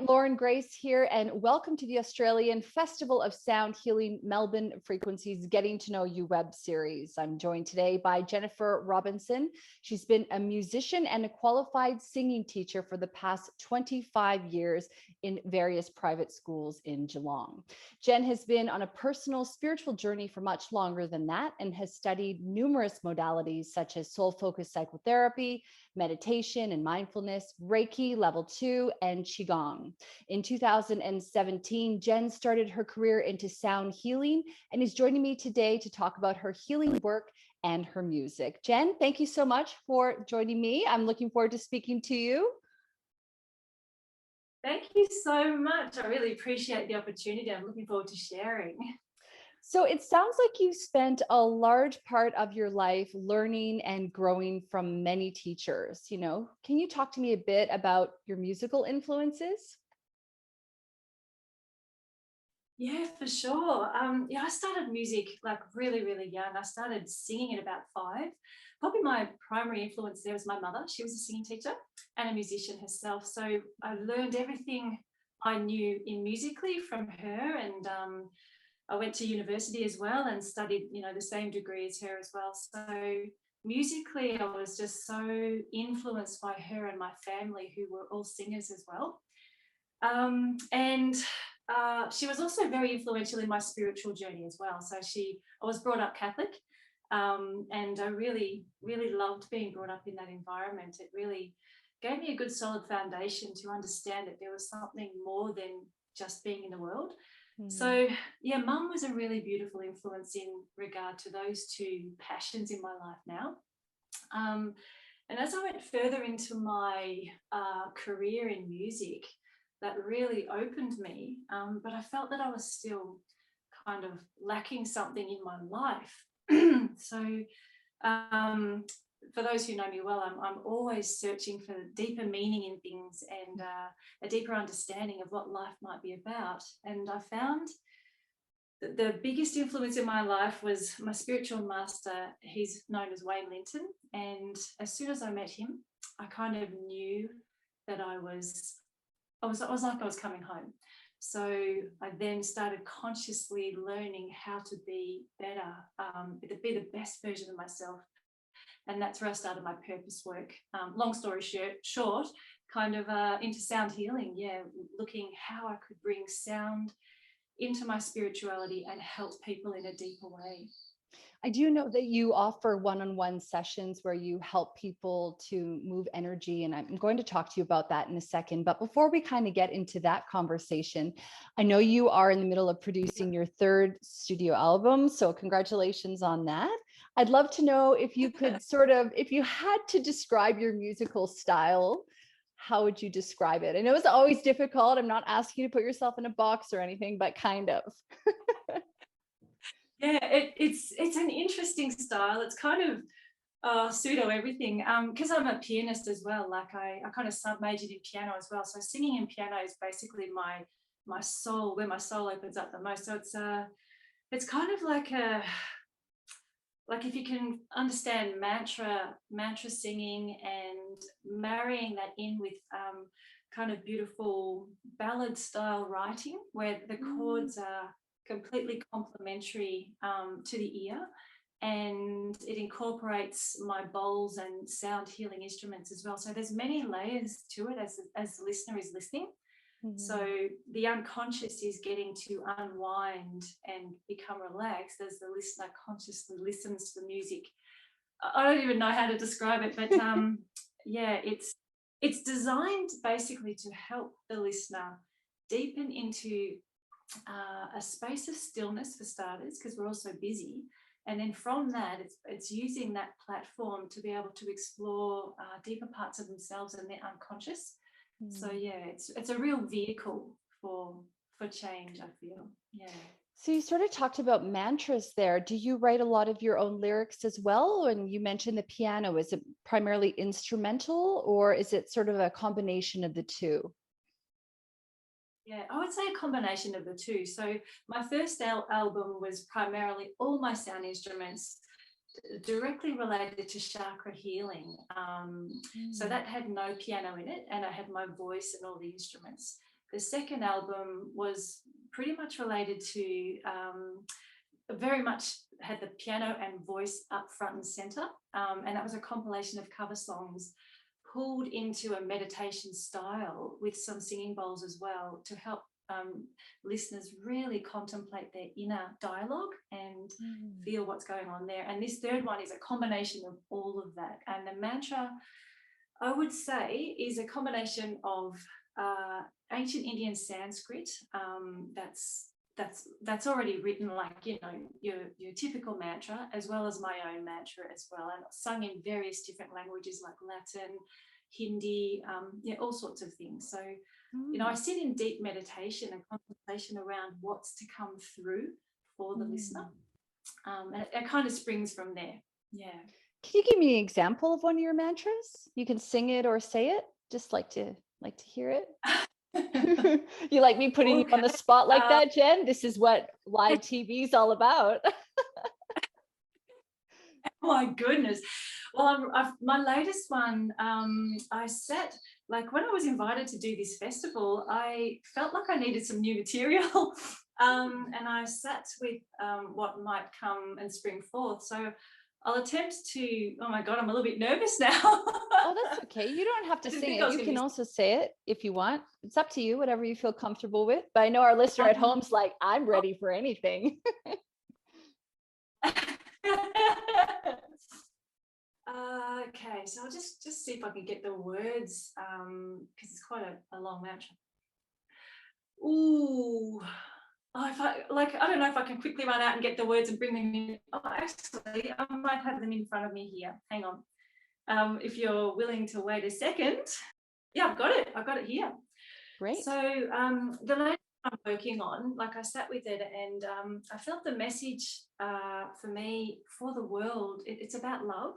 Lauren Grace here, and welcome to the Australian Festival of Sound Healing Melbourne Frequencies Getting to Know You web series. I'm joined today by Jenn Robinson. She's been a musician and a qualified singing teacher for the past 25 years in various private schools in Geelong. Jenn has been on a personal spiritual journey for much longer than that and has studied numerous modalities such as Soul Focused Psychotherapy, meditation and mindfulness, Reiki level 2, and Qigong. In 2017, Jenn started her career into sound healing and is joining me today to talk about her healing work and her music. Jenn, thank you so much for joining me. I'm looking forward to speaking to you. Thank you so much. I really appreciate the opportunity. I'm looking forward to sharing. So it sounds like you spent a large part of your life learning and growing from many teachers. Can you talk to me a bit about your musical influences? Yeah, for sure. I started music like really, really young. I started singing at about 5. Probably my primary influence there was my mother. She was a singing teacher and a musician herself. So I learned everything I knew in musically from her, and I went to university as well and studied, the same degree as her as well. So musically, I was just so influenced by her and my family, who were all singers as well. And she was also very influential in my spiritual journey as well. So I was brought up Catholic, and I really, really loved being brought up in that environment. It really gave me a good solid foundation to understand that there was something more than just being in the world. So yeah, Mum was a really beautiful influence in regard to those two passions in my life now. And as I went further into my career in music, that really opened me, but I felt that I was still kind of lacking something in my life. So for those who know me well, I'm always searching for deeper meaning in things and a deeper understanding of what life might be about. And I found that the biggest influence in my life was my spiritual master. He's known as Wayne Linton. And as soon as I met him, I kind of knew that I was like I was coming home. So I then started consciously learning how to be better, to be the best version of myself. And that's where I started my purpose work. Long story short, kind of into sound healing, looking how I could bring sound into my spirituality and help people in a deeper way. I do know that you offer one-on-one sessions where you help people to move energy, and I'm going to talk to you about that in a second. But before we kind of get into that conversation, I know you are in the middle of producing your 3rd studio album, so congratulations on that. I'd love to know if you could if you had to describe your musical style, how would you describe it? I know it's always difficult. I'm not asking you to put yourself in a box or anything, but kind of. Yeah, it's an interesting style. It's kind of pseudo everything, because I'm a pianist as well. Like I kind of sub-majored in piano as well. So singing and piano is basically my soul, where my soul opens up the most. So it's kind of like if you can understand mantra singing and marrying that in with kind of beautiful ballad style writing, where the chords are completely complementary to the ear, and it incorporates my bowls and sound healing instruments as well. So there's many layers to it as the listener is listening. So the unconscious is getting to unwind and become relaxed as the listener consciously listens to the music. I don't even know how to describe it, but it's designed basically to help the listener deepen into a space of stillness for starters, because we're all so busy. And then from that, it's using that platform to be able to explore deeper parts of themselves and their unconscious. So it's a real vehicle for change, I feel. Yeah. So you sort of talked about mantras there. Do you write a lot of your own lyrics as well? And you mentioned the piano. Is it primarily instrumental, or is it sort of a combination of the two? Yeah, I would say a combination of the two. So my first album was primarily all my sound instruments directly related to chakra healing. So that had no piano in it, and I had my voice and all the instruments. The second album was pretty much related to very much had the piano and voice up front and center. And that was a compilation of cover songs pulled into a meditation style with some singing bowls as well to help listeners really contemplate their inner dialogue and feel what's going on there. And this third one is a combination of all of that. And the mantra, I would say, is a combination of ancient Indian Sanskrit that's already written, like, you know, your typical mantra, as well as my own mantra as well, and sung in various different languages like Latin, Hindi, all sorts of things. So, you know, I sit in deep meditation and contemplation around what's to come through for the listener, and it kind of springs from there. Yeah. Can you give me an example of one of your mantras? You can sing it or say it. Just like to hear it. You like me putting you on the spot like that, Jen? This is what live TV is all about. Oh my goodness. Well, my latest one, I sat, like when I was invited to do this festival, I felt like I needed some new material. And I sat with what might come and spring forth. So I'll attempt to, oh my God, I'm a little bit nervous now. Oh, that's okay. You don't have to sing it. You can also say it if you want. It's up to you, whatever you feel comfortable with. But I know our listener at home's like, I'm ready for anything. Okay, so I'll just see if I can get the words, because it's quite a long mantra. Ooh. Oh, if I don't know if I can quickly run out and get the words and bring them in. Oh, actually, I might have them in front of me here. Hang on. If you're willing to wait a second. Yeah, I've got it here. Great. So the latest I'm working on, like I sat with it and I felt the message for me, for the world, it's about love.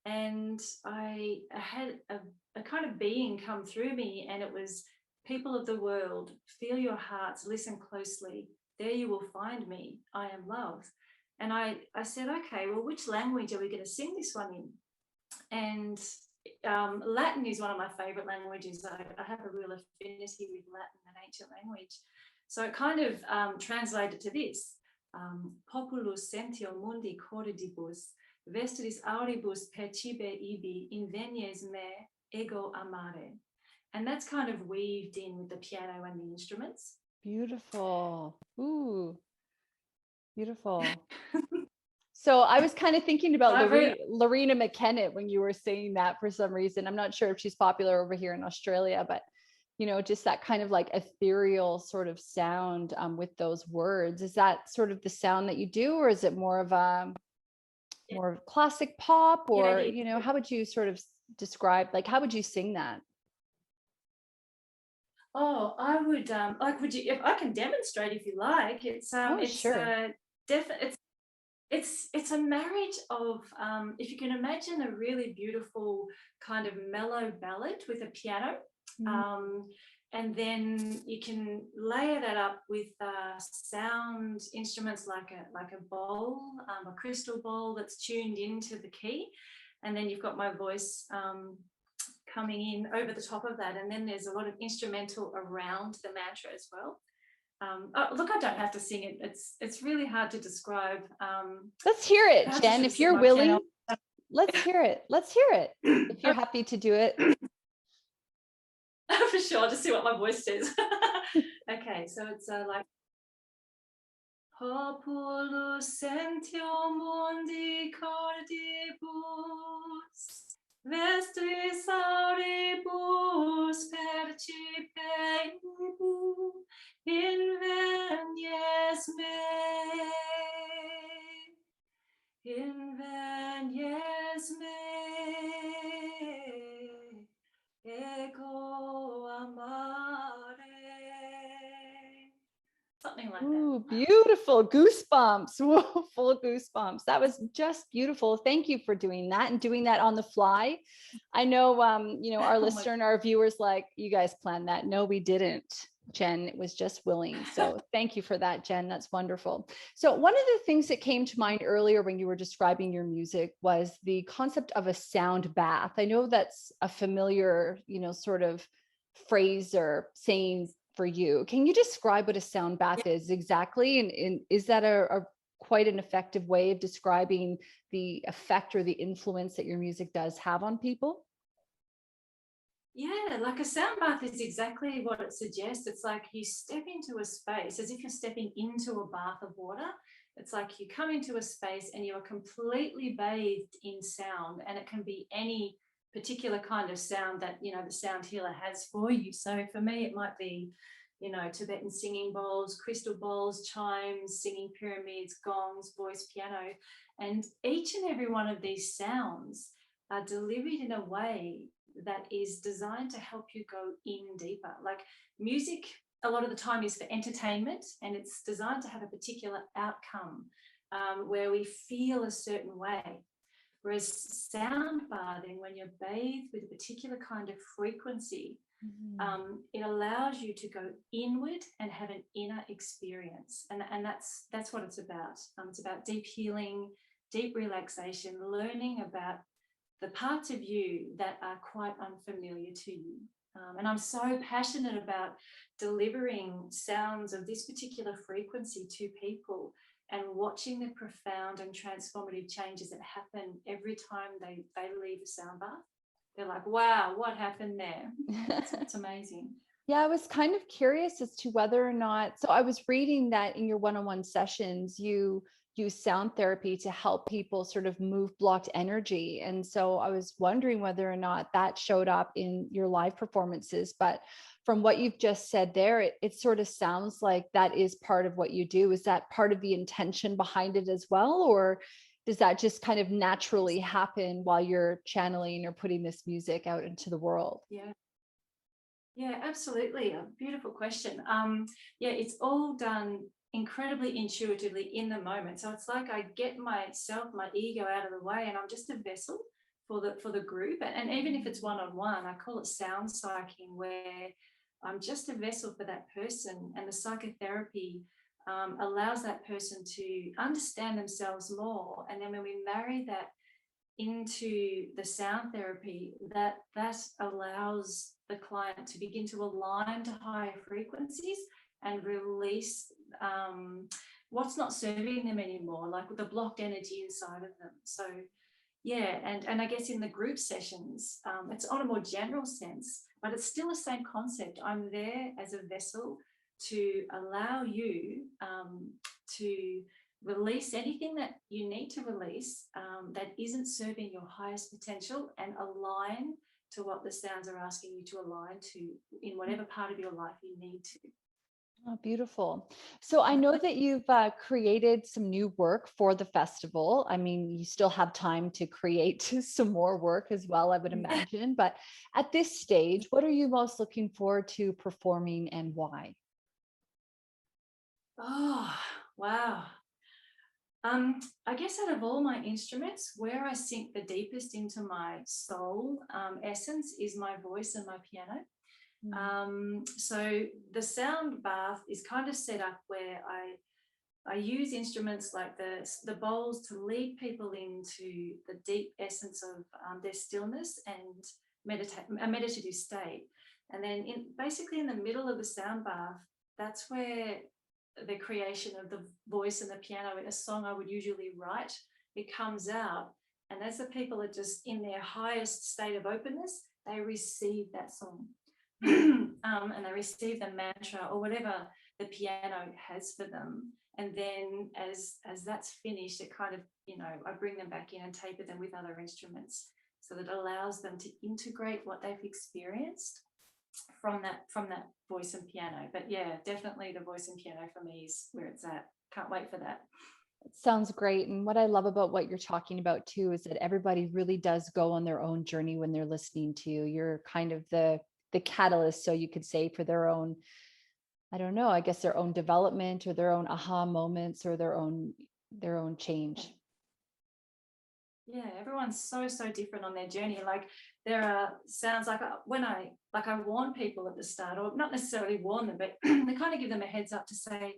And I had a kind of being come through me, and it was, people of the world, feel your hearts, listen closely. There you will find me. I am love. And I said, okay, well, which language are we going to sing this one in? And Latin is one of my favorite languages. I have a real affinity with Latin, an ancient language. So it kind of translated to this. Populus sentio mundi cordibus, vestris auribus percibe ibi, invenies me ego amare. And that's kind of weaved in with the piano and the instruments. Beautiful. Ooh, beautiful. So I was kind of thinking about Lorena McKenna when you were saying that for some reason. I'm not sure if she's popular over here in Australia, but, you know, just that kind of like ethereal sort of sound with those words. Is that sort of the sound that you do, or is it more of a more classic pop, or, you know, how would you sort of describe, like, how would you sing that? Oh, I would like, would you, if I can demonstrate if you like. It's sure. It's a marriage of if you can imagine a really beautiful kind of mellow ballad with a piano, and then you can layer that up with sound instruments like a bowl, a crystal bowl that's tuned into the key, and then you've got my voice coming in over the top of that, and then there's a lot of instrumental around the mantra as well. Look, I don't have to sing it. It's really hard to describe. Let's hear it, Jen. If you're willing, let's hear it. Let's hear it. If you're happy to do it. For sure. I'll just see what my voice says. Okay, so it's like Populus sentio mundi cordibus, vestris auribus percipe ibu, invenies me ego amare. Something like Ooh, that. beautiful. Goosebumps. Whoa, full goosebumps. That was just beautiful. Thank you for doing that and doing that on the fly. I know, you know, our listener and our viewers, like, you guys planned that. No, we didn't, Jen. It was just willing. So thank you for that, Jen. That's wonderful. So one of the things that came to mind earlier when you were describing your music was the concept of a sound bath. I know that's a familiar, you know, sort of phrase or saying for you. Can you describe what a sound bath is exactly? And is that a quite an effective way of describing the effect or the influence that your music does have on people? Yeah, like a sound bath is exactly what it suggests. It's like you step into a space as if you're stepping into a bath of water. It's like you come into a space and you are completely bathed in sound, and it can be any particular kind of sound that, you know, the sound healer has for you. So for me, it might be, you know, Tibetan singing bowls, crystal bowls, chimes, singing pyramids, gongs, voice, piano. And each and every one of these sounds are delivered in a way that is designed to help you go in deeper. Like music, a lot of the time is for entertainment, and it's designed to have a particular outcome where we feel a certain way. Whereas sound bathing, when you're bathed with a particular kind of frequency, it allows you to go inward and have an inner experience, and that's what it's about. It's about deep healing, deep relaxation, learning about the parts of you that are quite unfamiliar to you. And I'm so passionate about delivering sounds of this particular frequency to people and watching the profound and transformative changes that happen every time they leave a sound bath. They're like, wow, what happened there? It's amazing. Yeah, I was kind of curious as to whether or not, so I was reading that in your one-on-one sessions, you use sound therapy to help people sort of move blocked energy. And so I was wondering whether or not that showed up in your live performances. But from what you've just said there, it sort of sounds like that is part of what you do. Is that part of the intention behind it as well? Or does that just kind of naturally happen while you're channeling or putting this music out into the world? Yeah. Yeah, absolutely. A beautiful question. Yeah, it's all done incredibly intuitively in the moment. So it's like I get myself, my ego out of the way, and I'm just a vessel for the group. And even if it's one-on-one, I call it sound psyching, where I'm just a vessel for that person, and the psychotherapy allows that person to understand themselves more. And then when we marry that into the sound therapy, that allows the client to begin to align to higher frequencies and release what's not serving them anymore, like the blocked energy inside of them. So yeah, and I guess in the group sessions, it's on a more general sense, but it's still the same concept. I'm there as a vessel to allow you to release anything that you need to release that isn't serving your highest potential, and align to what the sounds are asking you to align to in whatever part of your life you need to. Oh, beautiful. So I know that you've created some new work for the festival. I mean, you still have time to create some more work as well, I would Yeah. imagine. But at this stage, what are you most looking forward to performing and why? Oh, wow. I guess out of all my instruments, where I sink the deepest into my soul essence is my voice and my piano. So the sound bath is kind of set up where I use instruments like the bowls to lead people into the deep essence of their stillness and a meditative state. And then basically in the middle of the sound bath, that's where the creation of the voice and the piano, a song I would usually write, it comes out. And as the people are just in their highest state of openness, they receive that song. And they receive the mantra or whatever the piano has for them. And then as that's finished, it kind of, you know, I bring them back in and taper them with other instruments, so that allows them to integrate what they've experienced from that voice and piano. But yeah, definitely the voice and piano for me is where it's at. Can't wait for that. Sounds great. And what I love about what you're talking about too is that everybody really does go on their own journey when they're listening to you. You're kind of the catalyst, so you could say, for their own, I don't know, I guess their own development or their own aha moments or their own change. Yeah, everyone's so different on their journey. Like there are sounds like when I warn people at the start, or not necessarily warn them, but they kind of give them a heads up to say,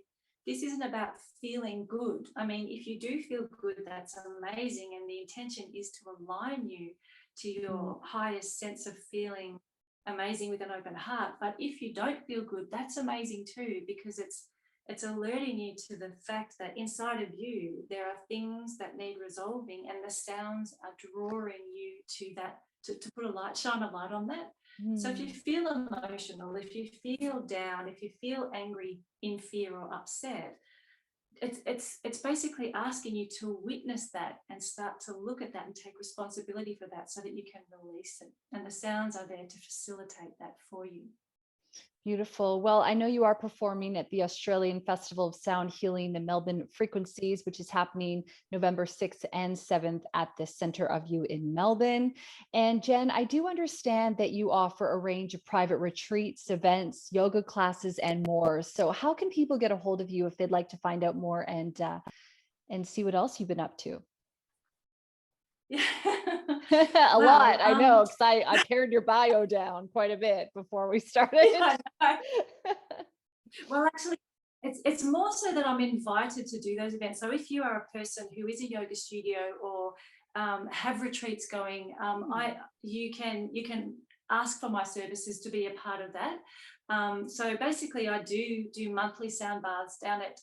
this isn't about feeling good. I mean, if you do feel good, that's amazing. And the intention is to align you to your highest sense of feeling amazing with an open heart. But if you don't feel good, that's amazing too, because it's alerting you to the fact that inside of you there are things that need resolving, and the sounds are drawing you to that, to put a light, shine a light on that. So if you feel emotional, if you feel down, if you feel angry, in fear or upset, it's basically asking you to witness that and start to look at that and take responsibility for that, so that you can release it. And the sounds are there to facilitate that for you. Beautiful. Well, I know you are performing at the Australian Festival of Sound Healing, the Melbourne Frequencies, which is happening November 6th and 7th at the Center of You in Melbourne. And Jenn, I do understand that you offer a range of private retreats, events, yoga classes, and more. So how can people get a hold of you if they'd like to find out more and see what else you've been up to? Yeah. A lot, I know, because I pared your bio down quite a bit before we started. Yeah, I know. Well, actually, it's more so that I'm invited to do those events. So if you are a person who is a yoga studio or have retreats going, you can ask for my services to be a part of that. So basically, I do monthly sound baths down at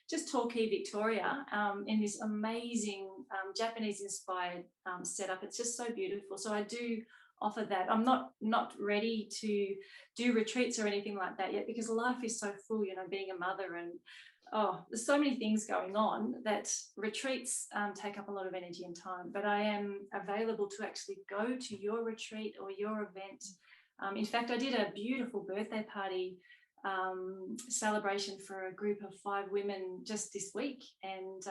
just Torquay, Victoria, in this amazing Japanese-inspired setup. It's just so beautiful. So I do offer that. I'm not ready to do retreats or anything like that yet, because life is so full, being a mother, and there's so many things going on that retreats take up a lot of energy and time. But I am available to actually go to your retreat or your event. In fact, I did a beautiful birthday party celebration for a group of 5 women just this week, and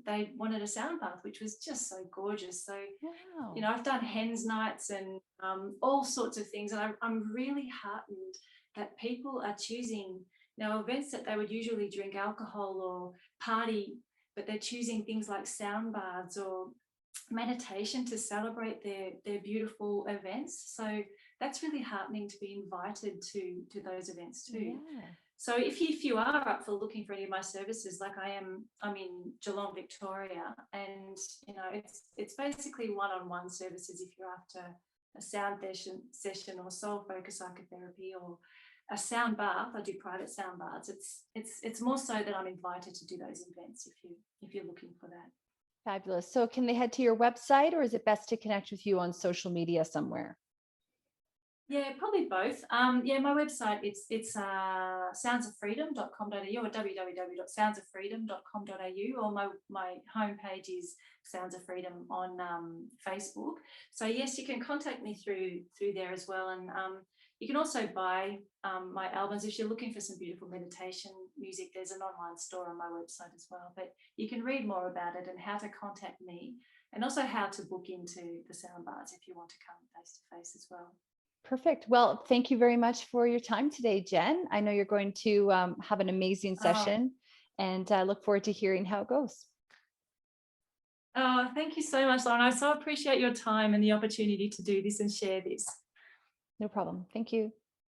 they wanted a sound bath, which was just so gorgeous. So Wow. I've done hens nights and all sorts of things, and I'm really heartened that people are choosing events that they would usually drink alcohol or party, but they're choosing things like sound baths or meditation to celebrate their beautiful events. So that's really heartening to be invited to those events too. Yeah. So if you are up for looking for any of my services, like I'm in Geelong, Victoria, and it's basically one-on-one services if you're after a sound session or soul focused psychotherapy or a sound bath. I do private sound baths. It's more so that I'm invited to do those events if you're looking for that. Fabulous. So can they head to your website, or is it best to connect with you on social media somewhere? Yeah, probably both. My website, it's soundsoffreedom.com.au or www.soundsoffreedom.com.au, or my homepage is Sounds of Freedom on Facebook. So yes, you can contact me through there as well. And you can also buy my albums. If you're looking for some beautiful meditation music, there's an online store on my website as well. But you can read more about it and how to contact me, and also how to book into the sound baths if you want to come face to face as well. Perfect. Well, thank you very much for your time today, Jenn. I know you're going to have an amazing session, and I look forward to hearing how it goes. Oh, thank you so much, Lauren. I so appreciate your time and the opportunity to do this and share this. No problem. Thank you.